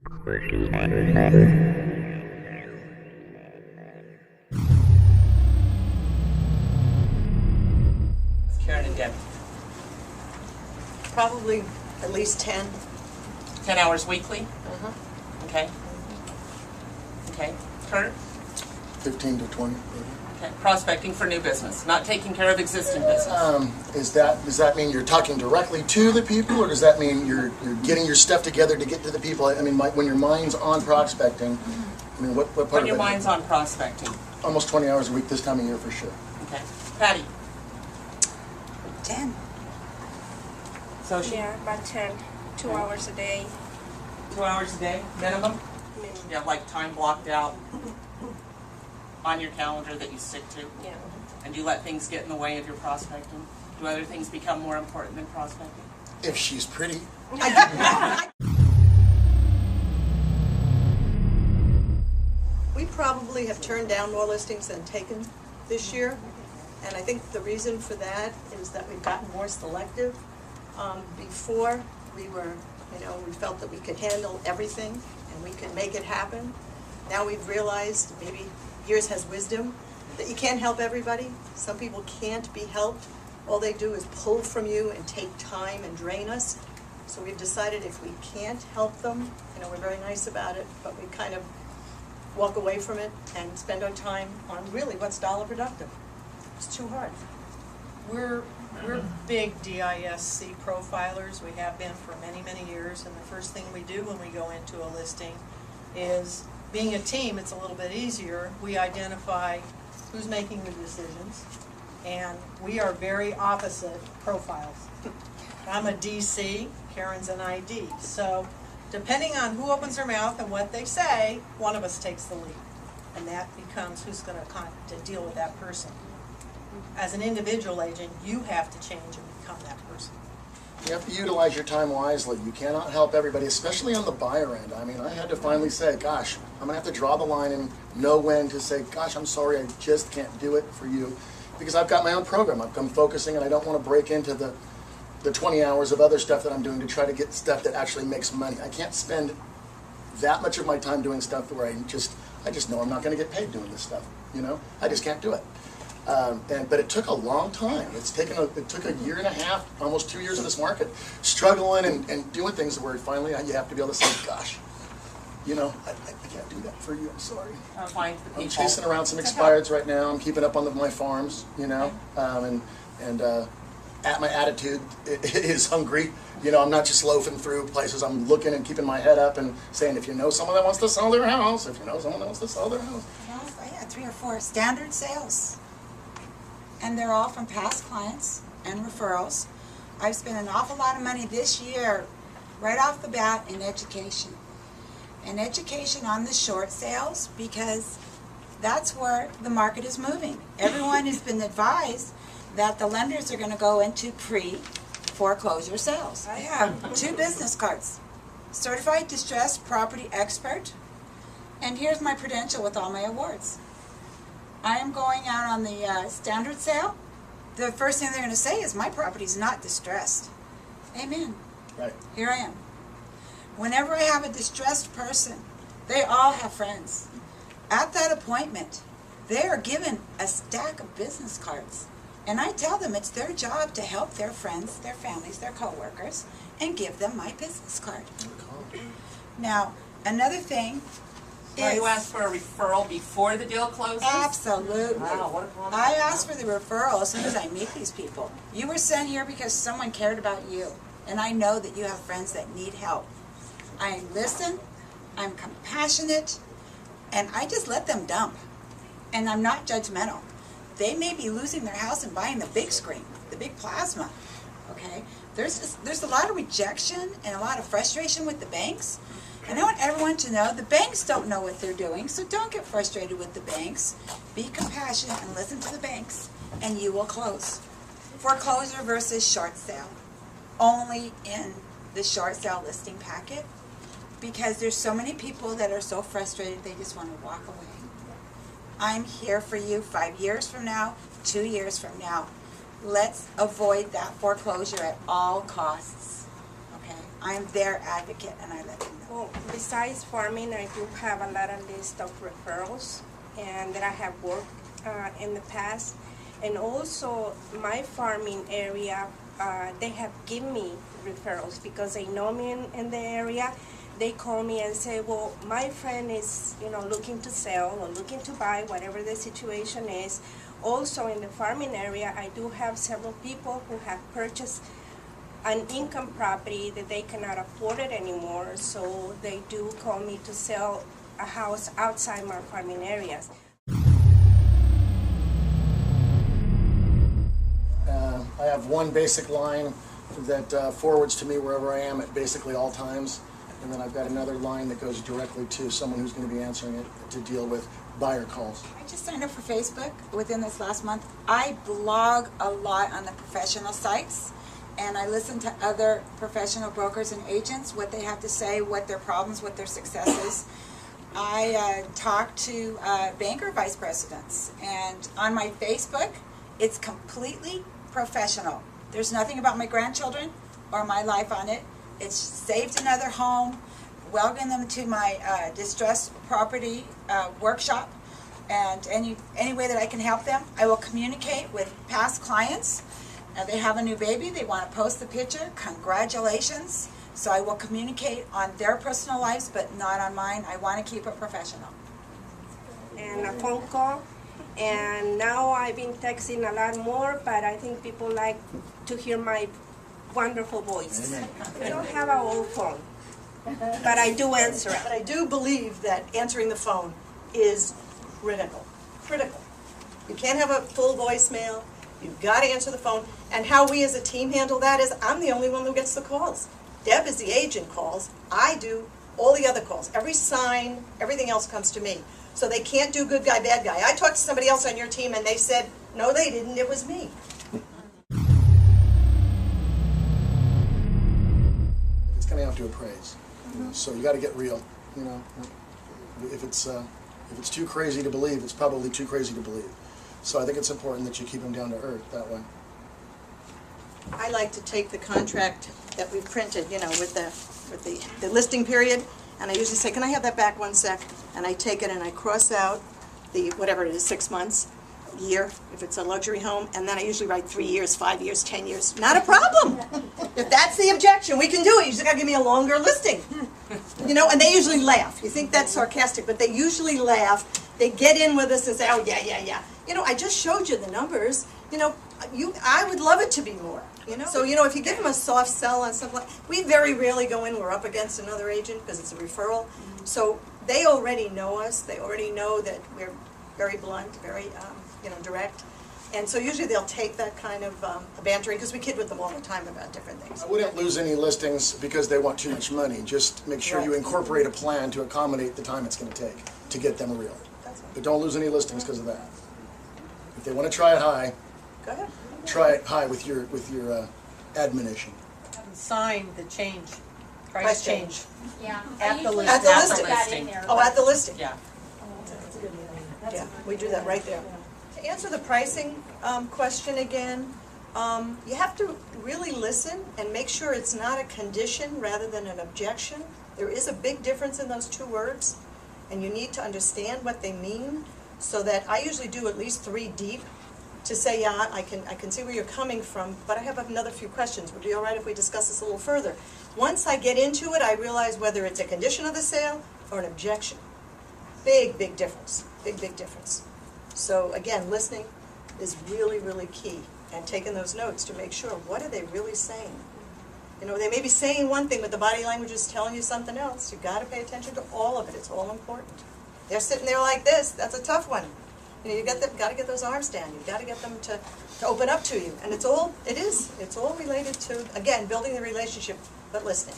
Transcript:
Karen and Debbie. Probably at least 10. 10 hours weekly? Okay. Okay. Kurt? 15 to 20. Okay. Prospecting for new business, not taking care of existing business. Does that mean you're talking directly to the people, or does that mean you're getting your stuff together to get to the people? I mean, when your mind's on prospecting, I mean, what part When of your it? mind's on prospecting. Almost 20 hours a week this time of year for sure. Okay. Patti? 10. Xochitl? Yeah, about 10. 2 hours a day. 2 hours a day, minimum? You have like time blocked out on your calendar that you stick to? Yeah. And do you let things get in the way of your prospecting? Do other things become more important than prospecting? If she's pretty. We probably have turned down more listings than taken this year. And I think the reason for that is that we've gotten more selective. Before, we felt that we could handle everything and we could make it happen. Now we've realized, maybe years has wisdom, that you can't help everybody. Some people can't be helped. All they do is pull from you and take time and drain us. So we've decided if we can't help them, we're very nice about it, but we kind of walk away from it and spend our time on really what's dollar productive. It's too hard. We're big DISC profilers. We have been for many, many years, and the first thing we do when we go into a listing is, being a team, it's a little bit easier. We identify who's making the decisions, and we are very opposite profiles. I'm a DC, Karen's an ID. So depending on who opens their mouth and what they say, one of us takes the lead, and that becomes who's going to deal with that person. As an individual agent, you have to change and become that person. You have to utilize your time wisely. You cannot help everybody, especially on the buyer end. I mean, I had to finally say, gosh, I'm going to have to draw the line and know when to say, gosh, I'm sorry, I just can't do it for you. Because I've got my own program. I'm focusing, and I don't want to break into the 20 hours of other stuff that I'm doing to try to get stuff that actually makes money. I can't spend that much of my time doing stuff where I just know I'm not going to get paid doing this stuff. I just can't do it. But it took a long time. It took a year and a half, almost 2 years of this market, struggling and doing things where finally you have to be able to say, gosh, I can't do that for you, I'm sorry. I'm chasing around some expireds right now. I'm keeping up on my farms, and my attitude is hungry. I'm not just loafing through places. I'm looking and keeping my head up and saying, if you know someone that wants to sell their house, Well, I had 3 or 4 standard sales. And they're all from past clients and referrals. I've spent an awful lot of money this year, right off the bat, in education. And education on the short sales, because that's where the market is moving. Everyone has been advised that the lenders are going to go into pre-foreclosure sales. I have 2 business cards. Certified Distressed Property Expert. And here's my Prudential with all my awards. I am going out on the standard sale. The first thing they're going to say is, my property's not distressed. Amen. Right. Here I am. Whenever I have a distressed person, they all have friends. At that appointment, they are given a stack of business cards. And I tell them it's their job to help their friends, their families, their coworkers, and give them my business card. Now, another thing, You ask for a referral before the deal closes? absolutely. Wow, what a compliment. I ask for the referral as soon as I meet these people. You were sent here because someone cared about you, and I know that you have friends that need help. I listen, I'm compassionate, and I just let them dump. And I'm not judgmental. They may be losing their house and buying the big screen, the big plasma. Okay? There's a lot of rejection and a lot of frustration with the banks. And I want everyone to know the banks don't know what they're doing, so don't get frustrated with the banks. Be compassionate and listen to the banks, and you will close. Foreclosure versus short sale. Only in the short sale listing packet, because there's so many people that are so frustrated they just want to walk away. I'm here for you 5 years from now, 2 years from now. Let's avoid that foreclosure at all costs. Okay? I'm their advocate, and I let them know. Well, the besides farming, I do have a lot of list of referrals and that I have worked in the past. And also my farming area, they have given me referrals because they know me in the area. They call me and say, well, my friend is, looking to sell or looking to buy, whatever the situation is. Also in the farming area, I do have several people who have purchased an income property that they cannot afford it anymore, so they do call me to sell a house outside my farming areas. I have one basic line that forwards to me wherever I am at basically all times, and then I've got another line that goes directly to someone who's going to be answering it to deal with buyer calls. I just signed up for Facebook within this last month. I blog a lot on the professional sites, and I listen to other professional brokers and agents, what they have to say, what their problems, what their successes. I talk to banker vice presidents, and on my Facebook, it's completely professional. There's nothing about my grandchildren or my life on it. It's saved another home, welcome them to my distressed property workshop, and any way that I can help them. I will communicate with past clients. They have a new baby, they want to post the picture, congratulations. So I will communicate on their personal lives, but not on mine. I want to keep it professional. And a phone call. And now I've been texting a lot more, but I think people like to hear my wonderful voice. I don't have an old phone, but I do answer it. But I do believe that answering the phone is critical. Critical. You can't have a full voicemail. You've got to answer the phone. And how we as a team handle that is I'm the only one who gets the calls. Deb is the agent calls. I do all the other calls. Every sign, everything else comes to me. So they can't do good guy, bad guy. I talked to somebody else on your team and they said, no, they didn't. It was me. It's coming out to appraise. So you got to get real. If it's too crazy to believe, it's probably too crazy to believe. So I think it's important that you keep them down to earth that way. I like to take the contract that we printed, with the listing period, and I usually say, can I have that back 1 sec? And I take it and I cross out the, whatever it is, 6 months, year, if it's a luxury home, and then I usually write 3 years, 5 years, 10 years. Not a problem. If that's the objection, we can do it. You just got to give me a longer listing. And they usually laugh. You think that's sarcastic, but they usually laugh. They get in with us and say, oh, yeah. I just showed you the numbers. I would love it to be more. So, if you give them a soft sell on something we very rarely go in, we're up against another agent because it's a referral. So they already know us. They already know that we're very blunt, very, direct. And so usually they'll take that kind of bantering because we kid with them all the time about different things. I wouldn't lose any listings because they want too much money. Just make sure you incorporate a plan to accommodate the time it's going to take to get them real. But don't lose any listings because of that. If they want to try it high, Go ahead. try it high with your admonition. Sign the price change. Yeah. At the At the listing. listing. Oh, at the listing. Yeah. Yeah, we do that right there. To answer the pricing question again, you have to really listen and make sure it's not a condition rather than an objection. There is a big difference in those two words, and you need to understand what they mean, so that I usually do at least 3 deep to say, yeah, I can see where you're coming from, but I have another few questions. Would it be all right if we discuss this a little further? Once I get into it, I realize whether it's a condition of the sale or an objection. Big difference. Big difference. So again, listening is really, really key, and taking those notes to make sure, what are they really saying? They may be saying one thing, but the body language is telling you something else. You've got to pay attention to all of it. It's all important. They're sitting there like this. That's a tough one. You got to get those arms down. You've got to get them to open up to you. And it's all related to, again, building the relationship, but listening.